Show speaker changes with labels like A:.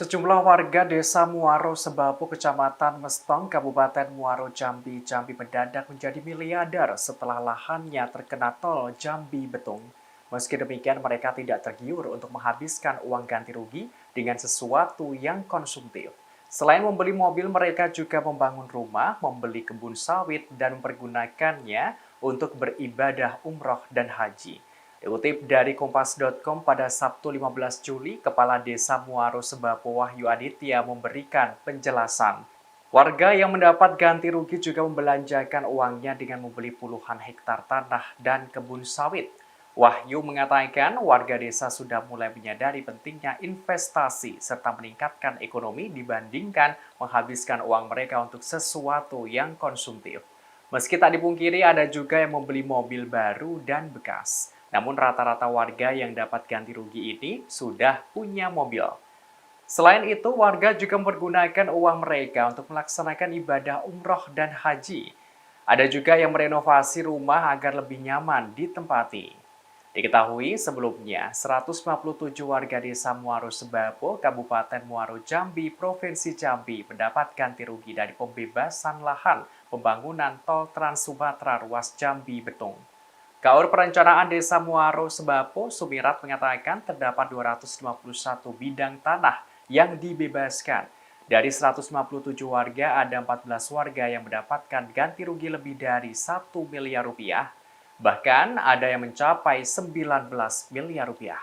A: Sejumlah warga desa Muaro Sebapo, Kecamatan Mestong, Kabupaten Muaro Jambi mendadak menjadi miliarder setelah lahannya terkena tol Jambi Betung. Meski demikian, mereka tidak tergiur untuk menghabiskan uang ganti rugi dengan sesuatu yang konsumtif. Selain membeli mobil, mereka juga membangun rumah, membeli kebun sawit, dan mempergunakannya untuk beribadah umroh dan haji. Dikutip dari Kompas.com pada Sabtu 15 Juli, Kepala Desa Muaro Sebapo Wahyu Aditya memberikan penjelasan. Warga yang mendapat ganti rugi juga membelanjakan uangnya dengan membeli puluhan hektar tanah dan kebun sawit. Wahyu mengatakan warga desa sudah mulai menyadari pentingnya investasi serta meningkatkan ekonomi dibandingkan menghabiskan uang mereka untuk sesuatu yang konsumtif. Meski tak dipungkiri ada juga yang membeli mobil baru dan bekas. Namun rata-rata warga yang dapat ganti rugi ini sudah punya mobil. Selain itu, warga juga mempergunakan uang mereka untuk melaksanakan ibadah umroh dan haji. Ada juga yang merenovasi rumah agar lebih nyaman ditempati. Diketahui sebelumnya, 157 warga desa Muaro Sebapo, Kabupaten Muaro Jambi, Provinsi Jambi mendapat ganti rugi dari pembebasan lahan pembangunan tol Trans Sumatera ruas Jambi Betung. Kaur Perencanaan Desa Muaro Sebapo, Sumirat mengatakan terdapat 251 bidang tanah yang dibebaskan. Dari 157 warga, ada 14 warga yang mendapatkan ganti rugi lebih dari 1 miliar rupiah. Bahkan ada yang mencapai 19 miliar rupiah.